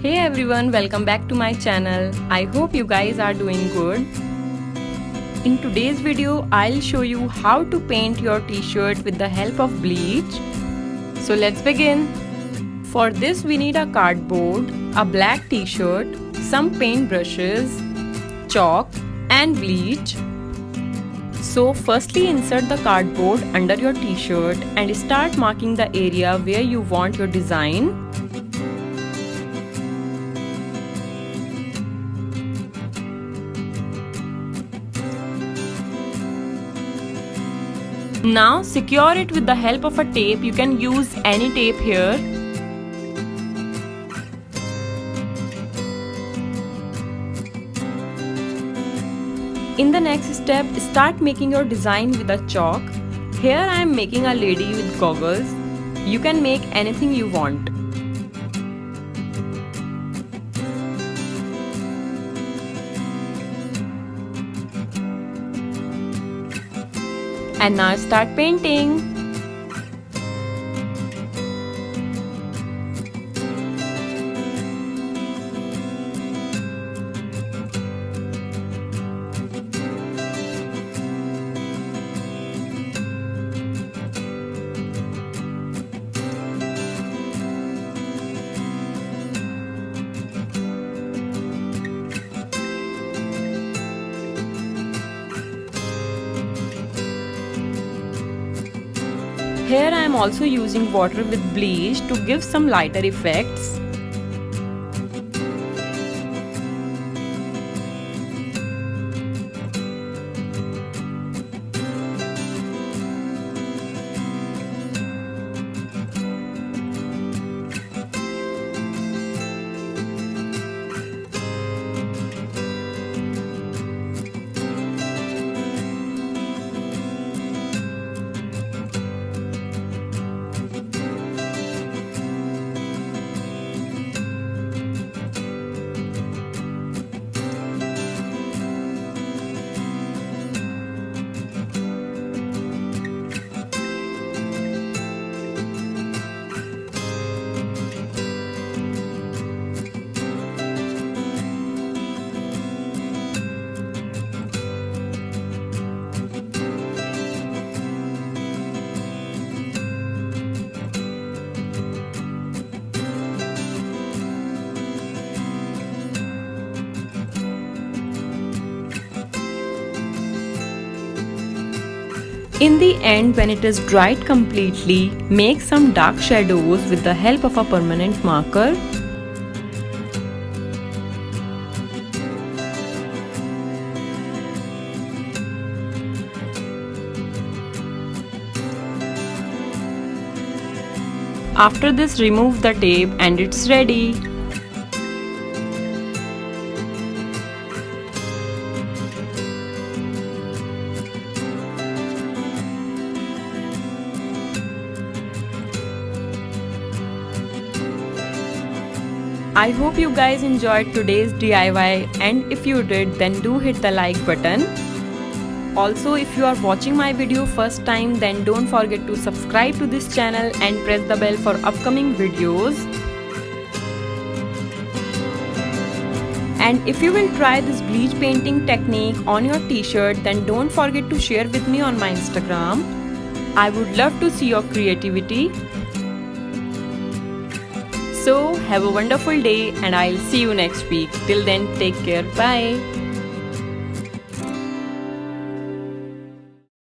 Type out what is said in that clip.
Hey everyone, welcome back to my channel. I hope you guys are doing good. In today's video, I'll show you how to paint your t-shirt with the help of bleach. So let's begin. For this we need a cardboard, a black t-shirt, some paint brushes, chalk and bleach. So firstly insert the cardboard under your t-shirt and start marking the area where you want your design. Now secure it with the help of a tape. You can use any tape here. In the next step, start making your design with a chalk. Here I am making a lady with goggles. You can make anything you want. And now start painting. Here I am also using water with bleach to give some lighter effects. In the end, when it is dried completely, make some dark shadows with the help of a permanent marker. After this, remove the tape and it's ready. I hope you guys enjoyed today's DIY, and if you did, then do hit the like button. Also, if you are watching my video first time, then don't forget to subscribe to this channel and press the bell for upcoming videos. And if you will try this bleach painting technique on your t-shirt, then don't forget to share with me on my Instagram. I would love to see your creativity. So, have a wonderful day and I'll see you next week. Till then, take care. Bye.